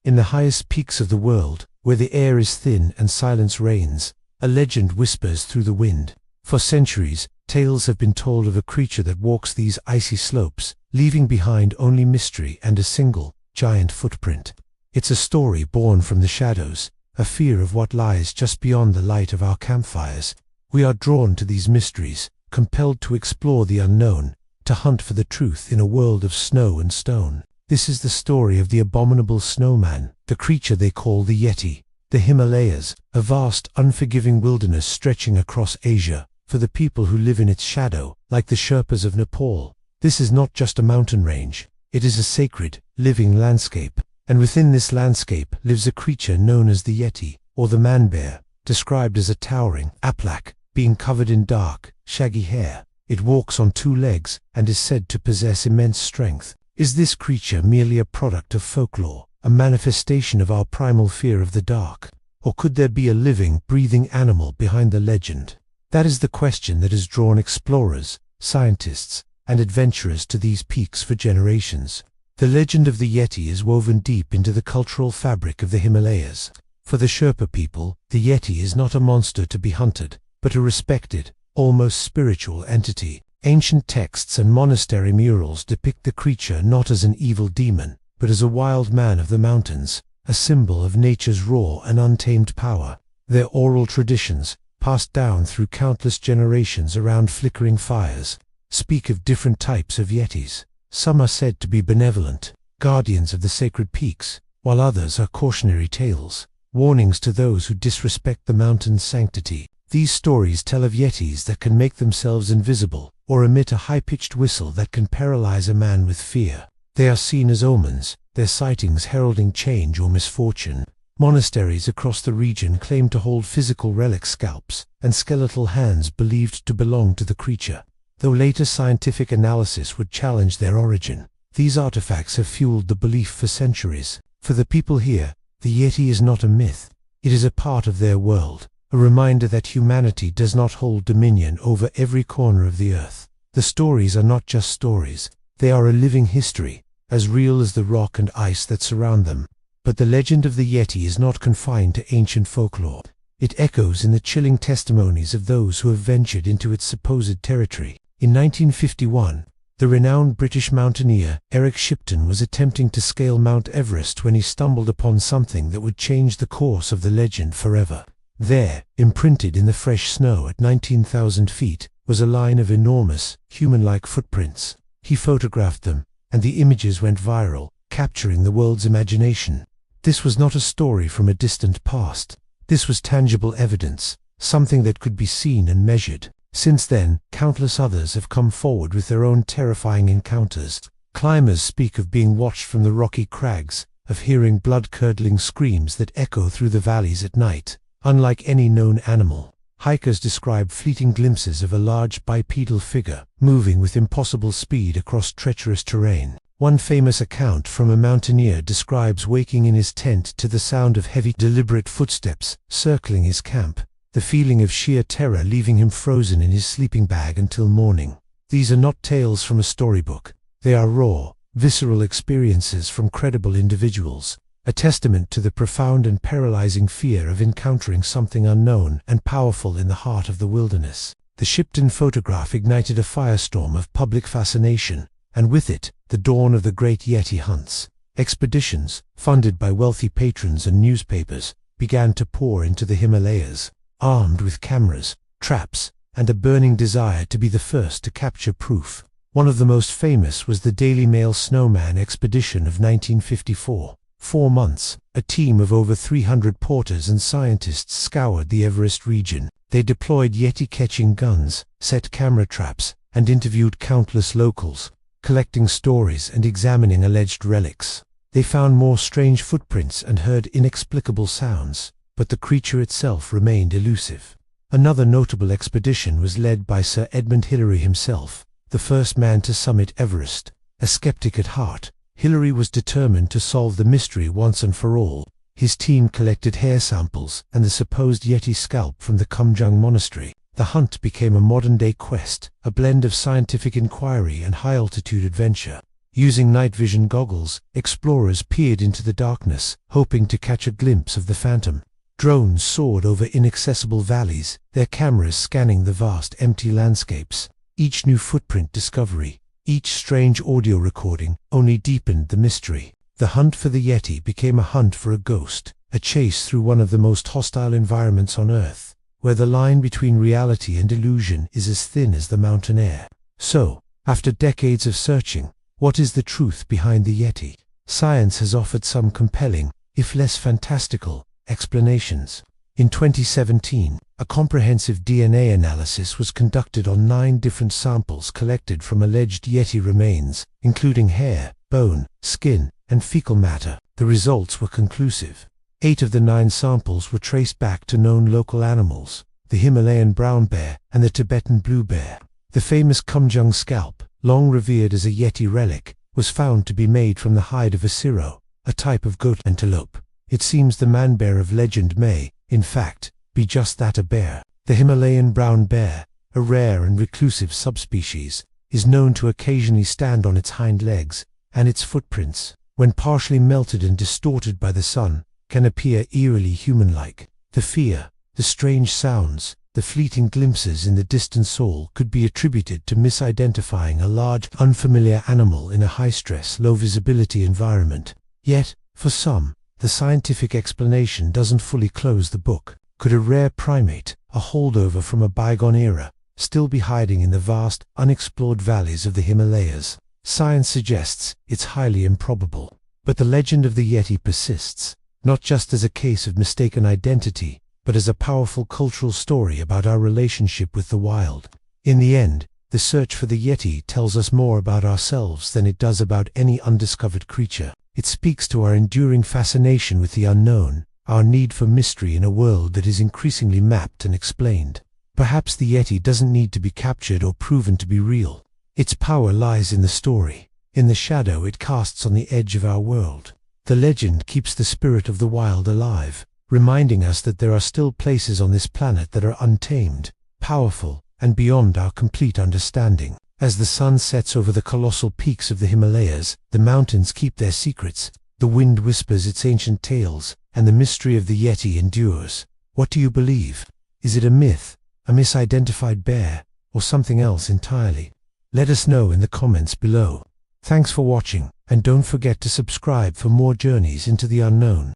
In the highest peaks of the world, where the air is thin and silence reigns, a legend whispers through the wind. For centuries, tales have been told of a creature that walks these icy slopes, leaving behind only mystery and a single, giant footprint. It's a story born from the shadows, a fear of what lies just beyond the light of our campfires. We are drawn to these mysteries, compelled to explore the unknown, to hunt for the truth in a world of snow and stone. This is the story of the abominable snowman, the creature they call the Yeti. The Himalayas, a vast, unforgiving wilderness stretching across Asia, for the people who live in its shadow, like the Sherpas of Nepal. This is not just a mountain range, it is a sacred, living landscape. And within this landscape lives a creature known as the Yeti, or the man-bear, described as a towering aplak, being covered in dark, shaggy hair. It walks on two legs, and is said to possess immense strength. Is this creature merely a product of folklore, a manifestation of our primal fear of the dark? Or could there be a living, breathing animal behind the legend? That is the question that has drawn explorers, scientists, and adventurers to these peaks for generations. The legend of the Yeti is woven deep into the cultural fabric of the Himalayas. For the Sherpa people, the Yeti is not a monster to be hunted, but a respected, almost spiritual entity. Ancient texts and monastery murals depict the creature not as an evil demon, but as a wild man of the mountains, a symbol of nature's raw and untamed power. Their oral traditions, passed down through countless generations around flickering fires, speak of different types of Yetis. Some are said to be benevolent, guardians of the sacred peaks, while others are cautionary tales, warnings to those who disrespect the mountain's sanctity. These stories tell of Yetis that can make themselves invisible, or emit a high-pitched whistle that can paralyze a man with fear. They are seen as omens, their sightings heralding change or misfortune. Monasteries across the region claim to hold physical relic scalps and skeletal hands believed to belong to the creature. Though later scientific analysis would challenge their origin, these artifacts have fueled the belief for centuries. For the people here, the Yeti is not a myth. It is a part of their world, a reminder that humanity does not hold dominion over every corner of the earth. The stories are not just stories, they are a living history, as real as the rock and ice that surround them. But the legend of the Yeti is not confined to ancient folklore. It echoes in the chilling testimonies of those who have ventured into its supposed territory. In 1951, the renowned British mountaineer Eric Shipton was attempting to scale Mount Everest when he stumbled upon something that would change the course of the legend forever. There, imprinted in the fresh snow at 19,000 feet, was a line of enormous, human-like footprints. He photographed them, and the images went viral, capturing the world's imagination. This was not a story from a distant past. This was tangible evidence, something that could be seen and measured. Since then, countless others have come forward with their own terrifying encounters. Climbers speak of being watched from the rocky crags, of hearing blood-curdling screams that echo through the valleys at night. Unlike any known animal, hikers describe fleeting glimpses of a large bipedal figure, moving with impossible speed across treacherous terrain. One famous account from a mountaineer describes waking in his tent to the sound of heavy, deliberate footsteps circling his camp, the feeling of sheer terror leaving him frozen in his sleeping bag until morning. These are not tales from a storybook. They are raw, visceral experiences from credible individuals, a testament to the profound and paralyzing fear of encountering something unknown and powerful in the heart of the wilderness. The Shipton photograph ignited a firestorm of public fascination, and with it, the dawn of the great Yeti hunts. Expeditions, funded by wealthy patrons and newspapers, began to pour into the Himalayas, armed with cameras, traps, and a burning desire to be the first to capture proof. One of the most famous was the Daily Mail Snowman Expedition of 1954. 4 months, a team of over 300 porters and scientists scoured the Everest region. They deployed Yeti-catching guns, set camera traps, and interviewed countless locals, collecting stories and examining alleged relics. They found more strange footprints and heard inexplicable sounds, but the creature itself remained elusive. Another notable expedition was led by Sir Edmund Hillary himself, the first man to summit Everest. A skeptic at heart, Hillary was determined to solve the mystery once and for all. His team collected hair samples and the supposed Yeti scalp from the Kumjung monastery. The hunt became a modern-day quest, a blend of scientific inquiry and high-altitude adventure. Using night vision goggles, explorers peered into the darkness, hoping to catch a glimpse of the phantom. Drones soared over inaccessible valleys, their cameras scanning the vast empty landscapes. Each new footprint discovery, each strange audio recording, only deepened the mystery. The hunt for the Yeti became a hunt for a ghost, a chase through one of the most hostile environments on Earth, where the line between reality and illusion is as thin as the mountain air. So, after decades of searching, what is the truth behind the Yeti? Science has offered some compelling, if less fantastical, explanations. In 2017, a comprehensive DNA analysis was conducted on 9 different samples collected from alleged Yeti remains, including hair, bone, skin, and fecal matter. The results were conclusive. 8 of the 9 samples were traced back to known local animals, the Himalayan brown bear and the Tibetan blue bear. The famous Kumjung scalp, long revered as a Yeti relic, was found to be made from the hide of a siro, a type of goat antelope. It seems the man bear of legend may, in fact, be just that, a bear. The Himalayan brown bear, a rare and reclusive subspecies, is known to occasionally stand on its hind legs, and its footprints, when partially melted and distorted by the sun, can appear eerily human-like. The fear, the strange sounds, the fleeting glimpses in the distant soul could be attributed to misidentifying a large, unfamiliar animal in a high-stress, low-visibility environment. Yet, for some, the scientific explanation doesn't fully close the book. Could a rare primate, a holdover from a bygone era, still be hiding in the vast, unexplored valleys of the Himalayas? Science suggests it's highly improbable. But the legend of the Yeti persists, not just as a case of mistaken identity, but as a powerful cultural story about our relationship with the wild. In the end, the search for the Yeti tells us more about ourselves than it does about any undiscovered creature. It speaks to our enduring fascination with the unknown, our need for mystery in a world that is increasingly mapped and explained. Perhaps the Yeti doesn't need to be captured or proven to be real. Its power lies in the story, in the shadow it casts on the edge of our world. The legend keeps the spirit of the wild alive, reminding us that there are still places on this planet that are untamed, powerful, and beyond our complete understanding. As the sun sets over the colossal peaks of the Himalayas, the mountains keep their secrets, the wind whispers its ancient tales, and the mystery of the Yeti endures. What do you believe? Is it a myth, a misidentified bear, or something else entirely? Let us know in the comments below. Thanks for watching, and don't forget to subscribe for more journeys into the unknown.